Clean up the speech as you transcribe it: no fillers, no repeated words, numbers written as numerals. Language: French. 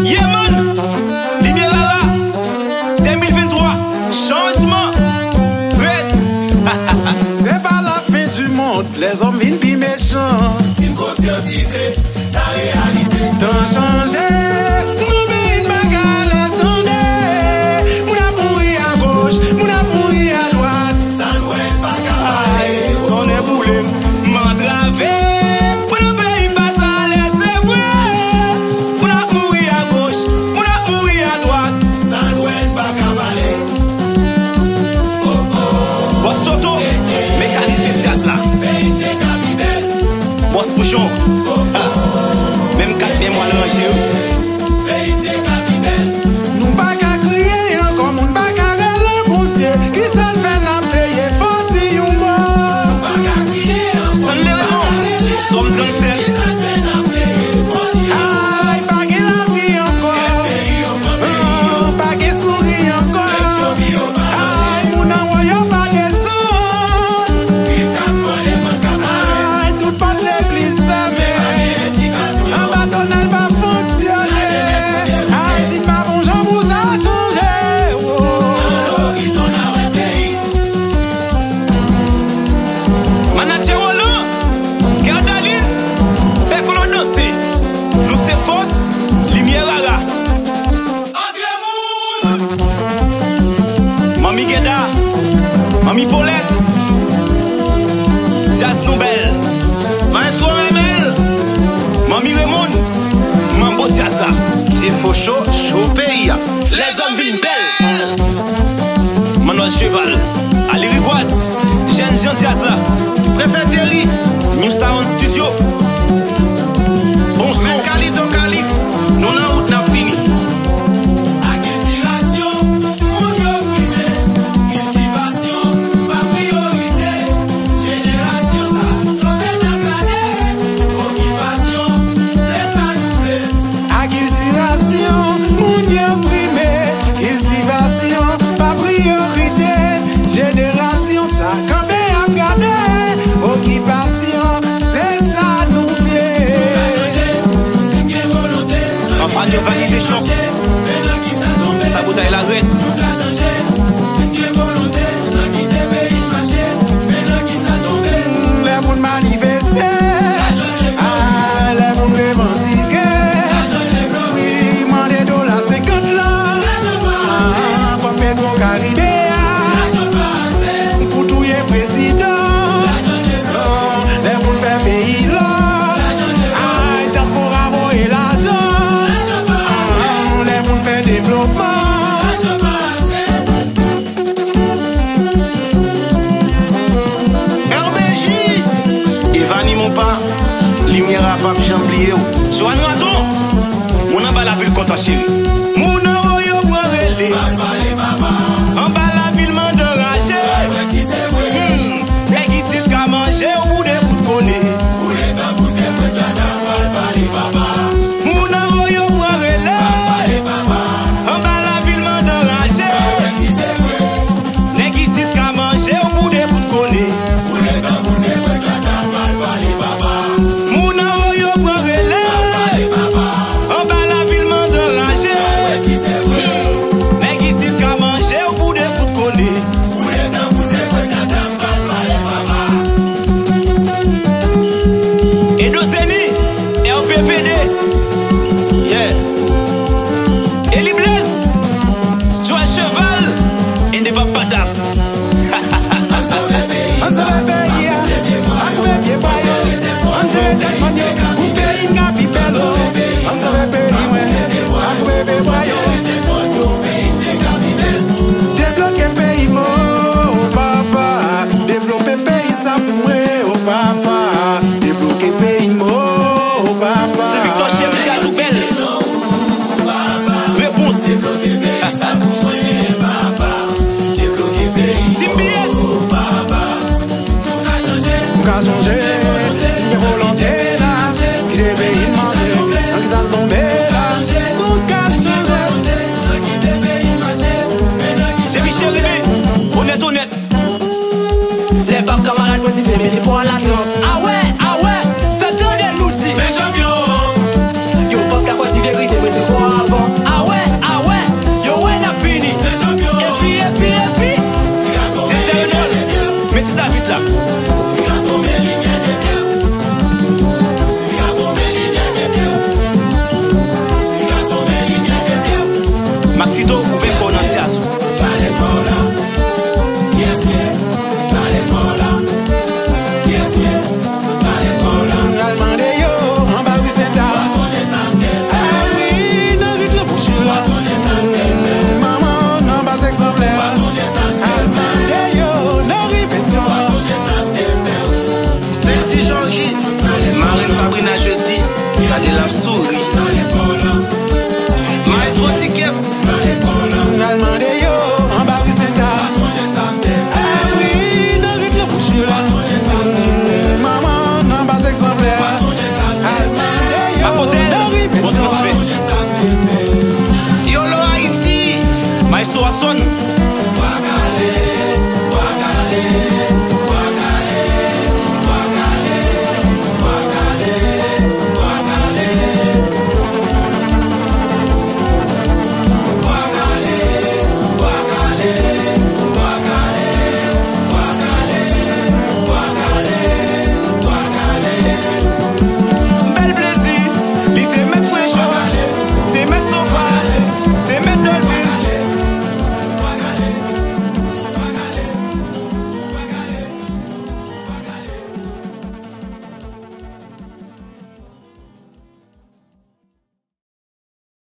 Yeah man, lumière là, 2023, changement, red. C'est pas la fin du monde, les hommes viennent plus méchants. Si me conscientiser, la réalité. T'as changé, mon pays de bagarre, laisse en est. Mon a pourri à gauche, mon a pourri à droite. Ça nous est pas capable. On est boulé, m'entravé. Mon pays passe à laisser vrai. Mon a pourri à gauche, mon a pourri à droite. Ça nous est pas capable. Oh oh. Boss Toto, mécanicien Diaz là. Pays de capitaine. Boss Bouchon, même 4 mois l'angé. Pays de capitaine. Nous pas qu'à crier encore, nous pas qu'à rêver pour Dieu. Qui s'en fait n'a payé, faut si ou mort. Pas qu'à crier Sans encore. les raisons, somme 37. Aïe, pas qu'à la vie encore. Pas qu'à sourire encore. Aïe, mon envoyant pas qu'à son. Aïe, toute pas de l'église fermée. Un bâtonnel va fonctionner. Aïe, si pas bon, j'en vous a changé. Manager Roland, Gardaline, dès qu'on a dansé, nous c'est force, lumière à la. Mami Gueda, Mami Paulette, Diaz Noubel, Vincent Remel, Mami Raymond, Mambo Diaz là. J'ai faux chaud pays. Les hommes viennent belles. Manuel Cheval, Ali Rigoise, Jean Diaz là. Préfet Jerry, New Sound Studio. Bon son, Calito Calix, nous en route n'a fini. Cultivation, mon Dieu privé. Cultivation, ma priorité. Génération, ça, trop bien acclamé. Occupation, c'est ça nous plaît. À cultivation, mon Dieu primé. Cultivation, pas priorité. Génération, ça, quand bien à regarder. Occupation, c'est ça nous plaît. C'est bien volonté. Enfin, nous validons des choses. Mais là qui ça tombe. Ça bouteille la graine.